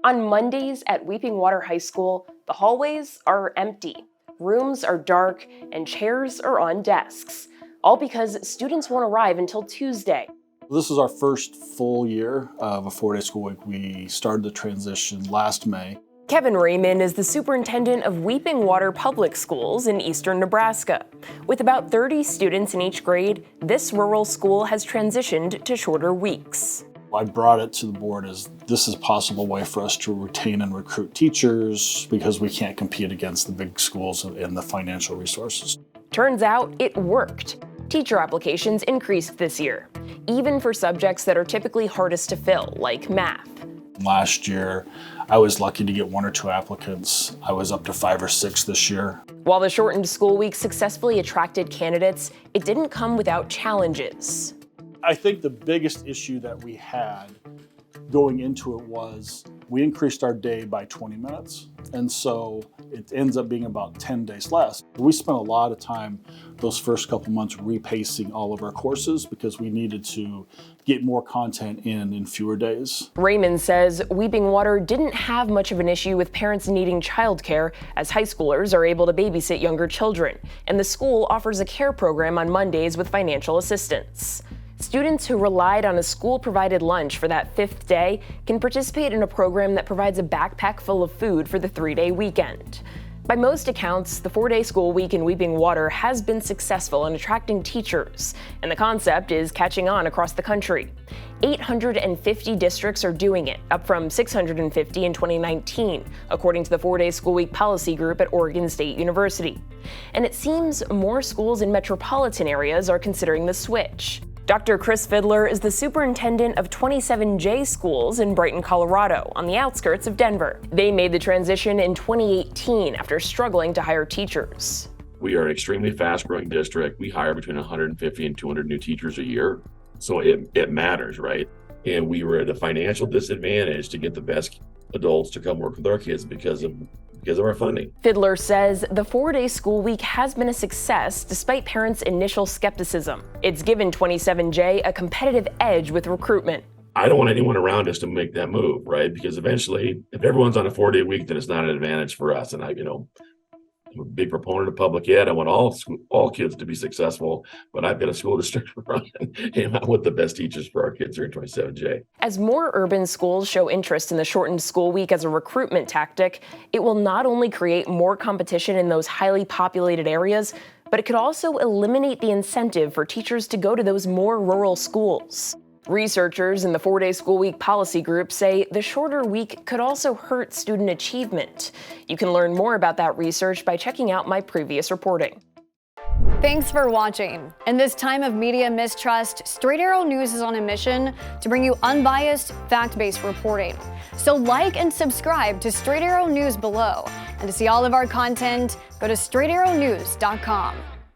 On Mondays at Weeping Water High School, the hallways are empty, rooms are dark, and chairs are on desks, all because students won't arrive until Tuesday. This is our first full year of a 4-day school week. We started the transition last May. Kevin Raymond is the superintendent of Weeping Water Public Schools in eastern Nebraska. With about 30 students in each grade, this rural school has transitioned to shorter weeks. I brought it to the board as this is a possible way for us to retain and recruit teachers because we can't compete against the big schools and the financial resources. Turns out it worked. Teacher applications increased this year, even for subjects that are typically hardest to fill, like math. Last year, I was lucky to get 1 or 2 applicants. I was up to 5 or 6 this year. While the shortened school week successfully attracted candidates, it didn't come without challenges. I think the biggest issue that we had going into it was we increased our day by 20 minutes. And so it ends up being about 10 days less. We spent a lot of time those first couple months repacing all of our courses because we needed to get more content in fewer days. Raymond says Weeping Water didn't have much of an issue with parents needing childcare, as high schoolers are able to babysit younger children, and the school offers a care program on Mondays with financial assistance. Students who relied on a school-provided lunch for that 5th day can participate in a program that provides a backpack full of food for the 3-day weekend. By most accounts, the 4-day school week in Weeping Water has been successful in attracting teachers, and the concept is catching on across the country. 850 districts are doing it, up from 650 in 2019, according to the 4-day school week policy group at Oregon State University. And it seems more schools in metropolitan areas are considering the switch. Dr. Chris Fiddler is the superintendent of 27J schools in Brighton, Colorado, on the outskirts of Denver. They made the transition in 2018 after struggling to hire teachers. We are an extremely fast-growing district. We hire between 150 and 200 new teachers a year. So it matters, right? And we were at a financial disadvantage to get the best adults to come work with our kids because of our funding. Fiddler says the 4-day school week has been a success despite parents' initial skepticism. It's given 27J a competitive edge with recruitment. I don't want anyone around us to make that move, right? Because eventually, if everyone's on a 4-day week, then it's not an advantage for us. And I'm a big proponent of public ed. I want all kids to be successful, but I've got a school district to run, and I want the best teachers for our kids here in 27J. As more urban schools show interest in the shortened school week as a recruitment tactic, it will not only create more competition in those highly populated areas, but it could also eliminate the incentive for teachers to go to those more rural schools. Researchers in the 4-day school week policy group say the shorter week could also hurt student achievement. You can learn more about that research by checking out my previous reporting. Thanks for watching. In this time of media mistrust, Straight Arrow News is on a mission to bring you unbiased, fact-based reporting. So like and subscribe to Straight Arrow News below. And to see all of our content, go to straightarrownews.com.